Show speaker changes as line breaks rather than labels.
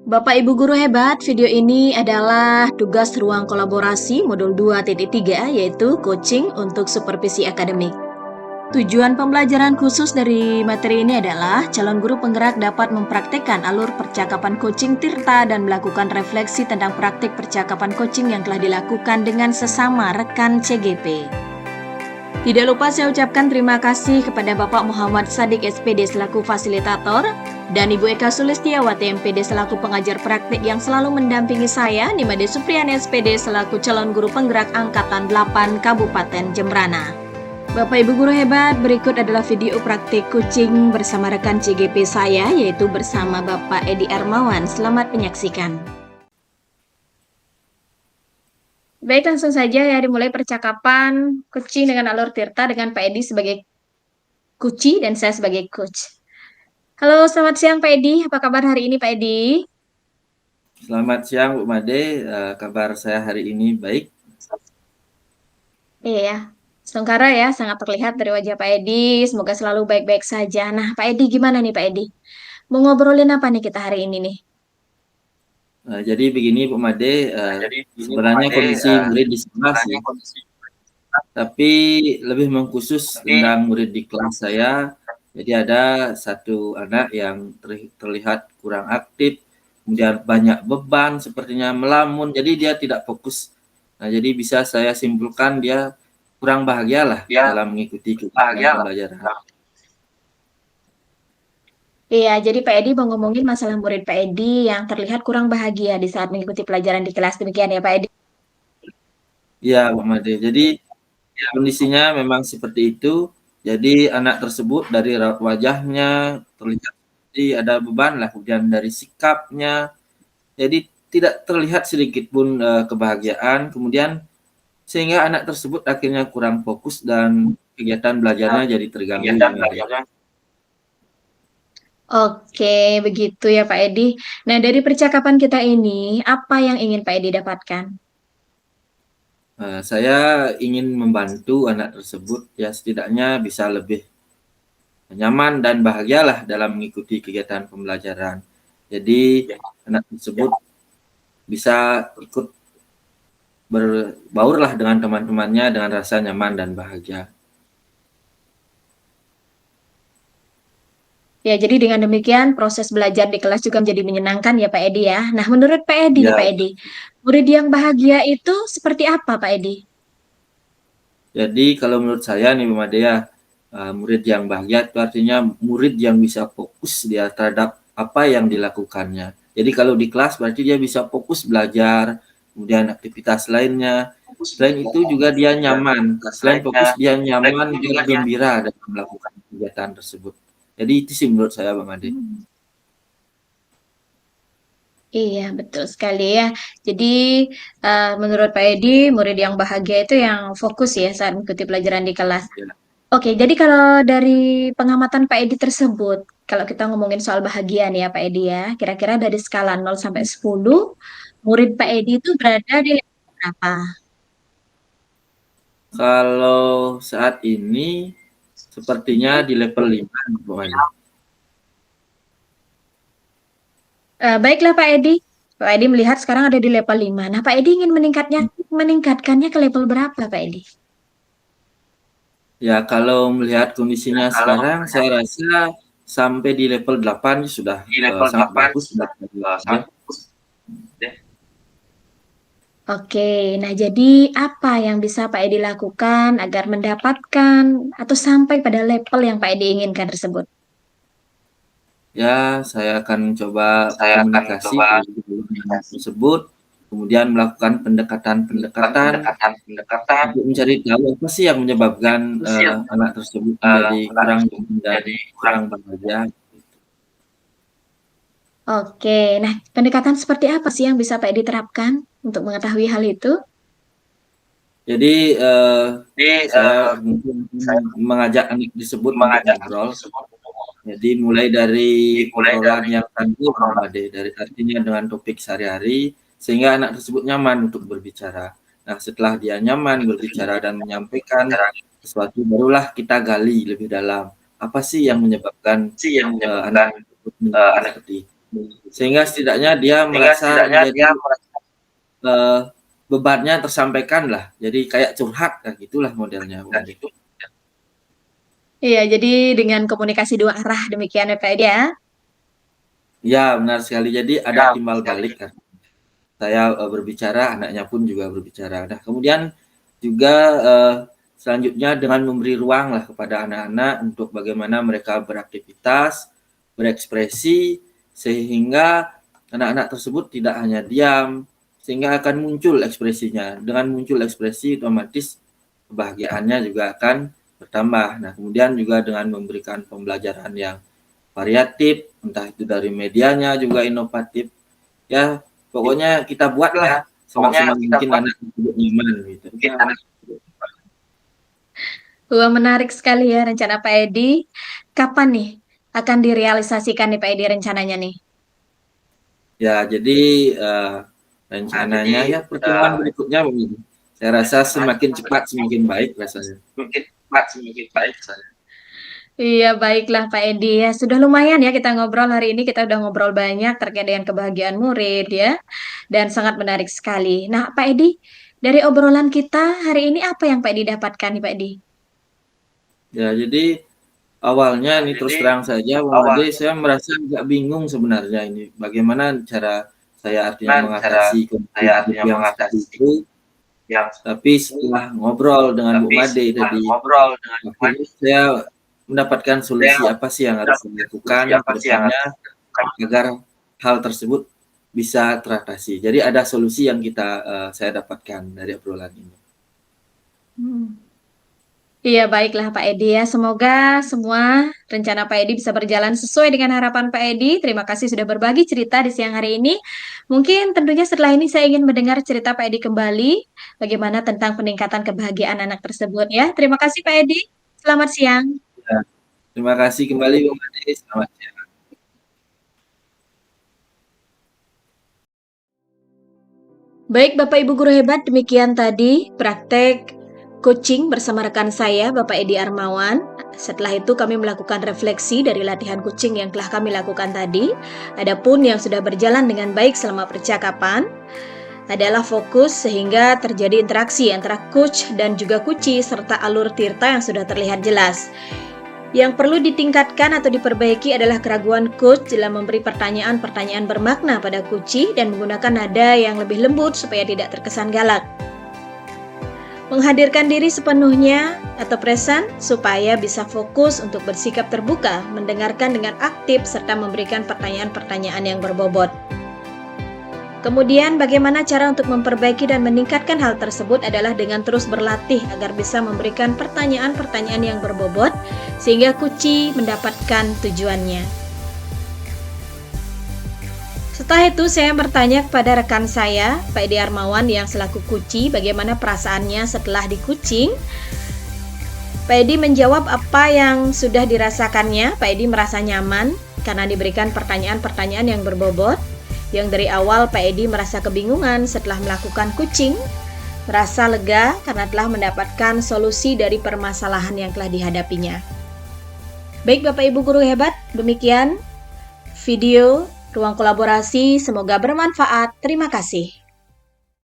Bapak Ibu guru hebat, video ini adalah tugas ruang kolaborasi modul 2.3 yaitu coaching untuk supervisi akademik. Tujuan pembelajaran khusus dari materi ini adalah calon guru penggerak dapat mempraktekkan alur percakapan coaching Tirta dan melakukan refleksi tentang praktik percakapan coaching yang telah dilakukan dengan sesama rekan CGP. Tidak lupa saya ucapkan terima kasih kepada Bapak Muhammad Sadik SPD selaku fasilitator dan Ibu Eka Sulistiawati MPD selaku pengajar praktik yang selalu mendampingi saya, Nimade Supriyani SPD selaku calon guru penggerak Angkatan 8 Kabupaten Jembrana. Bapak Ibu guru hebat, berikut adalah video praktik coaching bersama rekan CGP saya yaitu bersama Bapak Edi Armawan. Selamat menyaksikan. Baik, langsung saja ya dimulai percakapan coaching dengan alur Tirta dengan Pak Edi sebagai coachee dan saya sebagai coach. Halo, selamat siang Pak Edi. Apa kabar hari ini Pak Edi?
Selamat siang Bu Made, kabar saya hari ini baik.
Iya ya, sengsara ya, sangat terlihat dari wajah Pak Edi. Semoga selalu baik-baik saja. Nah, Pak Edi gimana nih Pak Edi? Mau ngobrolin apa nih kita hari ini nih?
Jadi begini Bu Made, sebenarnya kondisi murid di sekolah sih, tapi lebih mengkhusus tentang murid di kelas saya. Jadi ada satu anak yang terlihat kurang aktif, kemudian banyak beban, sepertinya melamun, jadi dia tidak fokus. Nah, jadi bisa saya simpulkan dia kurang bahagia lah dalam mengikuti kegiatan pembelajaran.
Iya, jadi Pak Edi mau ngomongin masalah murid Pak Edi yang terlihat kurang bahagia di saat mengikuti pelajaran di kelas. Demikian ya Pak Edi?
Iya, Bu Made. Jadi kondisinya memang seperti itu. Jadi anak tersebut dari raut wajahnya terlihat seperti ada beban lah, kemudian dari sikapnya, jadi tidak terlihat sedikit pun kebahagiaan. Kemudian sehingga anak tersebut akhirnya kurang fokus dan kegiatan belajarnya jadi terganggu.
Oke, begitu ya Pak Edi. Nah, dari percakapan kita ini, apa yang ingin Pak Edi dapatkan?
Saya ingin membantu anak tersebut ya setidaknya bisa lebih nyaman dan bahagialah dalam mengikuti kegiatan pembelajaran. Jadi anak tersebut bisa ikut berbaurlah dengan teman-temannya dengan rasa nyaman dan bahagia.
Ya, jadi dengan demikian proses belajar di kelas juga menjadi menyenangkan ya Pak Edi ya. Nah, menurut Pak Edi nih
Ya,
Pak Edi, murid yang bahagia itu seperti apa Pak Edi?
jadi kalau menurut saya nih Bu Madea, murid yang bahagia itu artinya murid yang bisa fokus dia terhadap apa yang dilakukannya. Jadi kalau di kelas berarti dia bisa fokus belajar, kemudian aktivitas lainnya. Selain itu juga dia nyaman. Selain fokus dia nyaman, dia gembira dalam melakukan kegiatan tersebut. Jadi itu sih menurut saya Bang Ade.
Hmm. Iya, betul sekali ya. Jadi, menurut Pak Edi, murid yang bahagia itu yang fokus ya saat mengikuti pelajaran di kelas.
Ya.
Oke, jadi kalau dari pengamatan Pak Edi tersebut, kalau kita ngomongin soal bahagia nih ya Pak Edi ya, kira-kira dari skala 0 sampai 10, murid Pak Edi itu berada di level berapa?
Kalau saat ini sepertinya di level 5 Bang Ade.
Baiklah Pak Edi. Pak Edi melihat sekarang ada di level 5. Nah, Pak Edi ingin meningkatkannya ke level berapa, Pak Edi?
Ya, kalau melihat kondisinya sekarang, saya rasa sampai di level 8 sudah sangat bagus. Ya.
Oke, nah jadi apa yang bisa Pak Edi lakukan agar mendapatkan atau sampai pada level yang Pak Edi inginkan tersebut?
Ya, saya akan coba komunikasi dengan anak tersebut, kemudian melakukan pendekatan-pendekatan untuk mencari tahu apa sih yang menyebabkan anak tersebut menjadi kurang nyaman dan kurang bahagia.
Oke, nah pendekatan seperti apa sih yang bisa Pak Edi terapkan untuk mengetahui hal itu?
Jadi saya mungkin mengajak anak tersebut untuk ngobrol. Jadi mulai dari obrolan yang santai dari artinya dengan topik sehari-hari sehingga anak tersebut nyaman untuk berbicara. Nah, setelah dia nyaman berbicara dan menyampaikan sesuatu barulah kita gali lebih dalam. Apa sih yang menyebabkan anak tersebut menjadi seperti itu? Sehingga setidaknya dia merasa menjadi bebannya tersampaikan lah. Jadi kayak curhat, nah gitulah modelnya Bu Ade.
Iya, jadi dengan komunikasi dua arah demikian ya Pak Edi ya.
Ya, benar sekali. Jadi ada timbal balik kan. Saya berbicara, anaknya pun juga berbicara. Nah, kemudian juga selanjutnya dengan memberi ruang lah kepada anak-anak untuk bagaimana mereka beraktivitas, berekspresi, sehingga anak-anak tersebut tidak hanya diam, sehingga akan muncul ekspresinya. Dengan muncul ekspresi, otomatis kebahagiaannya juga akan bertambah. Nah, kemudian juga dengan memberikan pembelajaran yang variatif, entah itu dari medianya juga inovatif. Ya, pokoknya kita buatlah semaksimal mungkin anak tersebut nyaman gitu.
Wah, menarik sekali ya rencana Pak Edi. Kapan nih akan direalisasikan nih Pak Edi rencananya nih?
Ya, jadi rencananya ya pertemuan berikutnya begini. Saya rasa semakin cepat semakin baik rasanya.
Iya, baiklah Pak Edi ya. Sudah lumayan ya kita ngobrol hari ini. Kita udah ngobrol banyak terkait dengan kebahagiaan murid ya. Dan sangat menarik sekali. Nah, Pak Edi, dari obrolan kita hari ini apa yang Pak Edi dapatkan nih Pak Edi?
Ya, jadi awalnya ini terus terang saja, Bang Ade, saya merasa agak bingung sebenarnya ini. Bagaimana cara saya artinya mengatasi konflik yang seperti itu. Tapi setelah ngobrol dengan Bu Made tadi, akhirnya saya mendapatkan solusi apa sih yang harus dilakukan ke depannya agar hal tersebut bisa teratasi. Jadi ada solusi yang saya dapatkan dari obrolan ini.
Iya, baiklah Pak Edi ya. Semoga semua rencana Pak Edi bisa berjalan sesuai dengan harapan Pak Edi. Terima kasih sudah berbagi cerita di siang hari ini. Mungkin tentunya setelah ini saya ingin mendengar cerita Pak Edi kembali. Bagaimana tentang peningkatan kebahagiaan anak tersebut ya. Terima kasih Pak Edi. Selamat siang.
Ya, terima kasih kembali Bung Ade. Selamat siang.
Baik Bapak Ibu guru hebat, demikian tadi praktek coaching bersama rekan saya Bapak Edi Armawan. Setelah itu kami melakukan refleksi dari latihan coaching yang telah kami lakukan tadi. Adapun yang sudah berjalan dengan baik selama percakapan adalah fokus sehingga terjadi interaksi antara coach dan juga kuci serta alur tirta yang sudah terlihat jelas. Yang perlu ditingkatkan atau diperbaiki adalah keraguan coach dalam memberi pertanyaan-pertanyaan bermakna pada kuci dan menggunakan nada yang lebih lembut supaya tidak terkesan galak. Menghadirkan diri sepenuhnya atau present supaya bisa fokus untuk bersikap terbuka, mendengarkan dengan aktif serta memberikan pertanyaan-pertanyaan yang berbobot. Kemudian bagaimana cara untuk memperbaiki dan meningkatkan hal tersebut adalah dengan terus berlatih agar bisa memberikan pertanyaan-pertanyaan yang berbobot sehingga kuci mendapatkan tujuannya. Setelah itu saya bertanya kepada rekan saya, Pak Edi Armawan yang selaku kuci, bagaimana perasaannya setelah dikucing. Pak Edi menjawab apa yang sudah dirasakannya. Pak Edi merasa nyaman karena diberikan pertanyaan-pertanyaan yang berbobot. Yang dari awal Pak Edi merasa kebingungan setelah melakukan coaching, merasa lega karena telah mendapatkan solusi dari permasalahan yang telah dihadapinya. Baik Bapak Ibu guru hebat, demikian video ruang kolaborasi, semoga bermanfaat. Terima kasih.